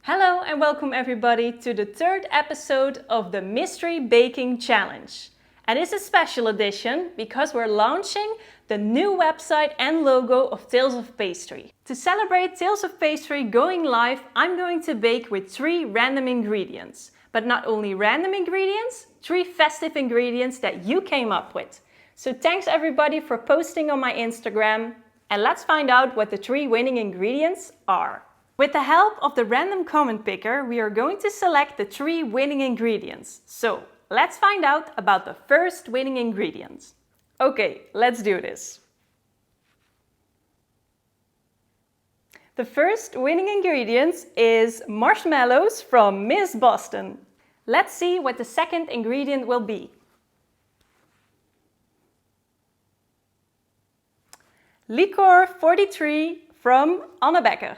Hello and welcome everybody to the third episode of the Mystery Baking Challenge. And it's a special edition because we're launching the new website and logo of Tales of Pastry. To celebrate Tales of Pastry going live, I'm going to bake with 3 random ingredients. But not only random ingredients, 3 festive ingredients that you came up with. So thanks everybody for posting on my Instagram. And let's find out what the 3 winning ingredients are. With the help of the random comment picker, we are going to select the 3 winning ingredients. So, let's find out about the first winning ingredient. Okay, let's do this. The first winning ingredient is marshmallows from Miss Boston. Let's see what the second ingredient will be. Liquor 43 from Anne Becker.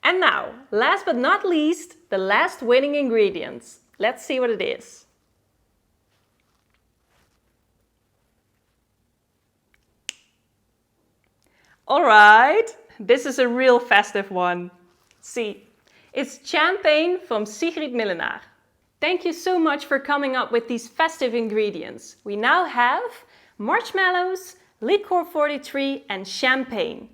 And now, last but not least, the last winning ingredient. Let's see what it is. Alright, this is a real festive one. See, it's champagne from Sigrid Millenaar. Thank you so much for coming up with these festive ingredients. We now have marshmallows, liquor 43 and champagne.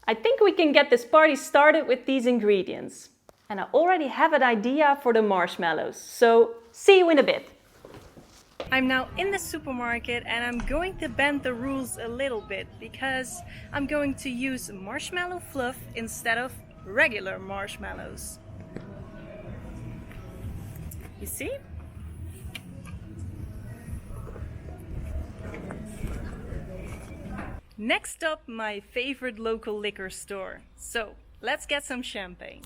I think we can get this party started with these ingredients. And I already have an idea for the marshmallows, so see you in a bit. I'm now in the supermarket and I'm going to bend the rules a little bit because I'm going to use marshmallow fluff instead of regular marshmallows. You see? Next up, my favorite local liquor store. So, let's get some champagne.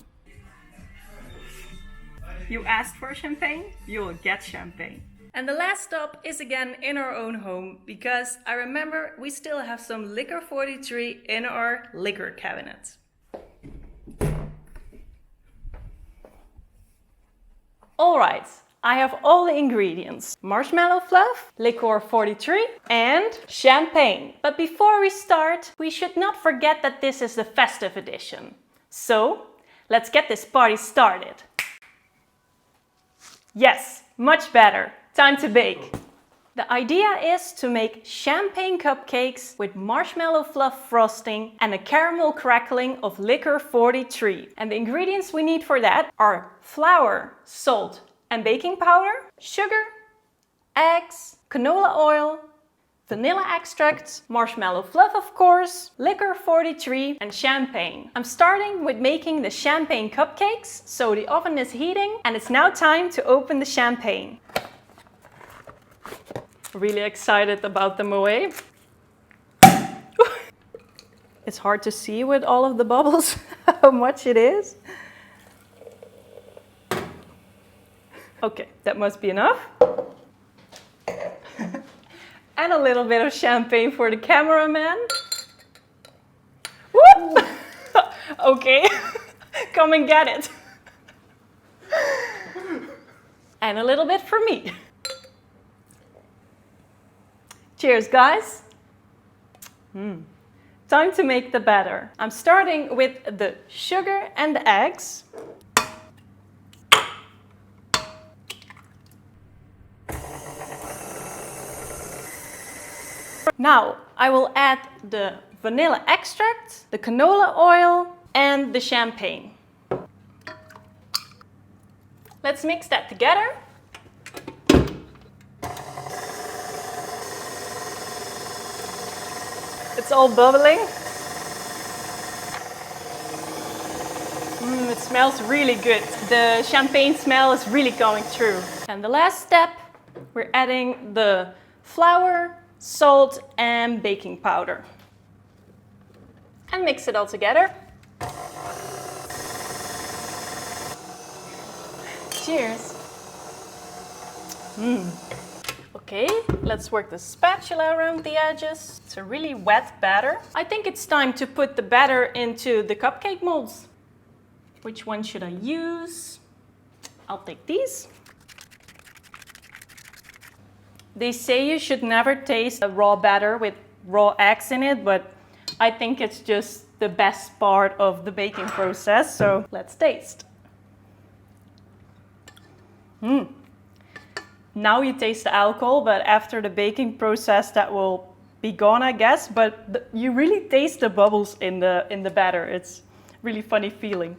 You asked for champagne, you'll get champagne. And the last stop is again in our own home because I remember we still have some liquor 43 in our liquor cabinet. Alright, I have all the ingredients. Marshmallow fluff, liquor 43 and champagne. But before we start, we should not forget that this is the festive edition. So, let's get this party started. Yes, much better. Time to bake. The idea is to make champagne cupcakes with marshmallow fluff frosting and a caramel crackling of liquor 43. And the ingredients we need for that are flour, salt and baking powder, sugar, eggs, canola oil, vanilla extract, marshmallow fluff of course, liquor 43 and champagne. I'm starting with making the champagne cupcakes, so the oven is heating and it's now time to open the champagne. Really excited about them away. It's hard to see with all of the bubbles how much it is. Okay, that must be enough. And a little bit of champagne for the cameraman. Whoop! Okay, come and get it. And a little bit for me. Cheers, guys. Time to make the batter. I'm starting with the sugar and the eggs. Now, I will add the vanilla extract, the canola oil, and the champagne. Let's mix that together. It's all bubbling. It smells really good. The champagne smell is really coming through. And the last step, we're adding the flour, salt and baking powder. And mix it all together. Cheers. Okay, let's work the spatula around the edges. It's a really wet batter. I think it's time to put the batter into the cupcake molds. Which one should I use? I'll take these. They say you should never taste a raw batter with raw eggs in it, but I think it's just the best part of the baking process, so let's taste. Now you taste the alcohol, but after the baking process that will be gone, I guess. But you really taste the bubbles in the batter. It's really funny feeling.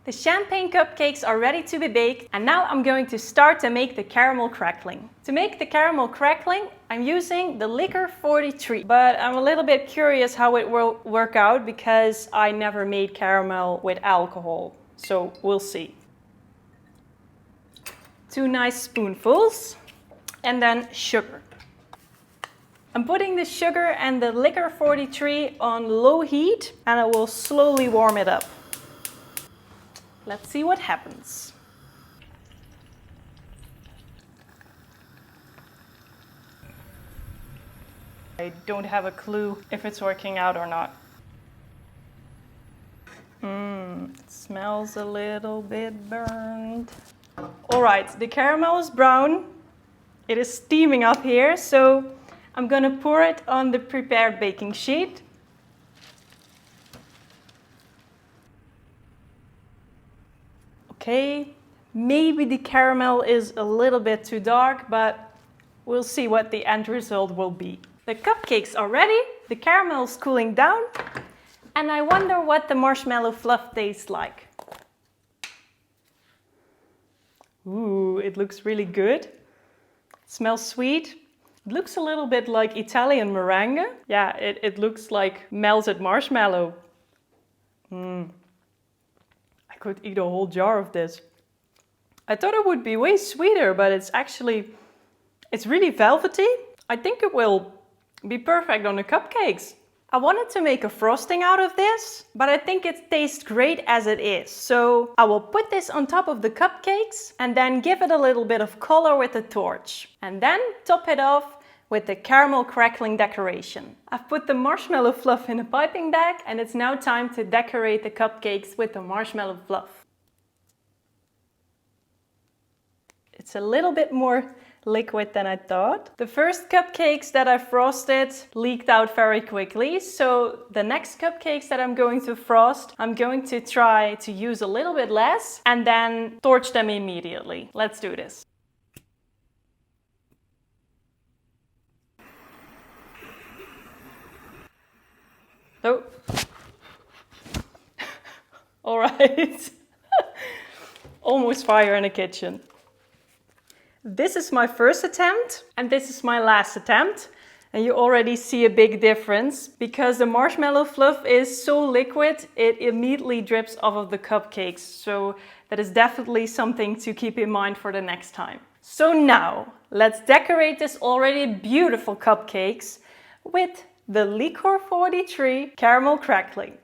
The champagne cupcakes are ready to be baked, and now I'm going to start to make the caramel crackling. To make the caramel crackling, I'm using the Liquor 43, but I'm a little bit curious how it will work out because I never made caramel with alcohol, so we'll see. 2 nice spoonfuls, and then sugar. I'm putting the sugar and the Liquor 43 on low heat, and I will slowly warm it up. Let's see what happens. I don't have a clue if it's working out or not. It smells a little bit burned. All right, the caramel is brown. It is steaming up here, so I'm gonna pour it on the prepared baking sheet. Okay, maybe the caramel is a little bit too dark, but we'll see what the end result will be. The cupcakes are ready, the caramel is cooling down, and I wonder what the marshmallow fluff tastes like. Ooh, it looks really good. It smells sweet. It looks a little bit like Italian meringue. Yeah, it looks like melted marshmallow. I could eat a whole jar of this. I thought it would be way sweeter, but it's really velvety. I think it will be perfect on the cupcakes. I wanted to make a frosting out of this, but I think it tastes great as it is. So I will put this on top of the cupcakes and then give it a little bit of color with a torch. And then top it off with the caramel crackling decoration. I've put the marshmallow fluff in a piping bag, and it's now time to decorate the cupcakes with the marshmallow fluff. It's a little bit more liquid than I thought. The first cupcakes that I frosted leaked out very quickly, so the next cupcakes that I'm going to frost, I'm going to try to use a little bit less and then torch them immediately. Let's do this. Oh. All right. Almost fire in the kitchen. This is my first attempt and this is my last attempt. And you already see a big difference because the marshmallow fluff is so liquid, it immediately drips off of the cupcakes. So that is definitely something to keep in mind for the next time. So now let's decorate this already beautiful cupcakes with the Liquor 43 caramel crackling.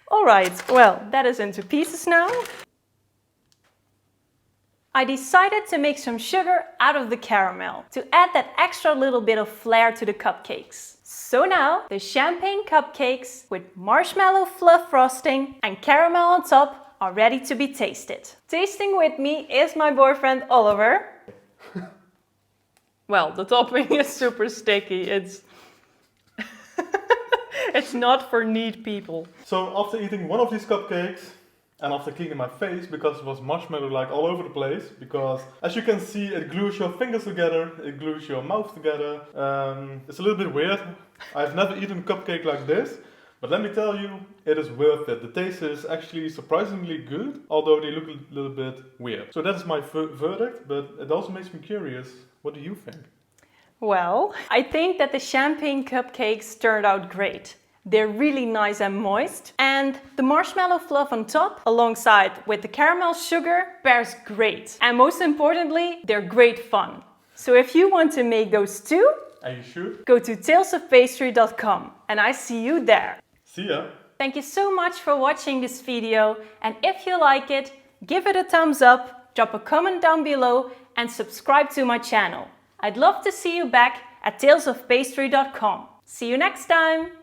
All right, well, that is into pieces now. I decided to make some sugar out of the caramel to add that extra little bit of flair to the cupcakes. So now the champagne cupcakes with marshmallow fluff frosting and caramel on top are ready to be tasted. Tasting with me is my boyfriend Oliver. Well, the topping is super sticky. It's not for neat people. So after eating one of these cupcakes and after cleaning my face because it was marshmallow like all over the place, because as you can see it glues your fingers together, it glues your mouth together. It's a little bit weird. I've never eaten a cupcake like this, but let me tell you, it is worth it. The taste is actually surprisingly good, although they look a little bit weird. So that's my verdict, but it also makes me curious. What do you think? Well, I think that the champagne cupcakes turned out great. They're really nice and moist, and the marshmallow fluff on top alongside with the caramel sugar pairs great. And most importantly, they're great fun. So if you want to make those too, and you should, go to talesofpastry.com and I see you there. See ya! Thank you so much for watching this video, and if you like it, give it a thumbs up, drop a comment down below and subscribe to my channel. I'd love to see you back at talesofpastry.com. See you next time!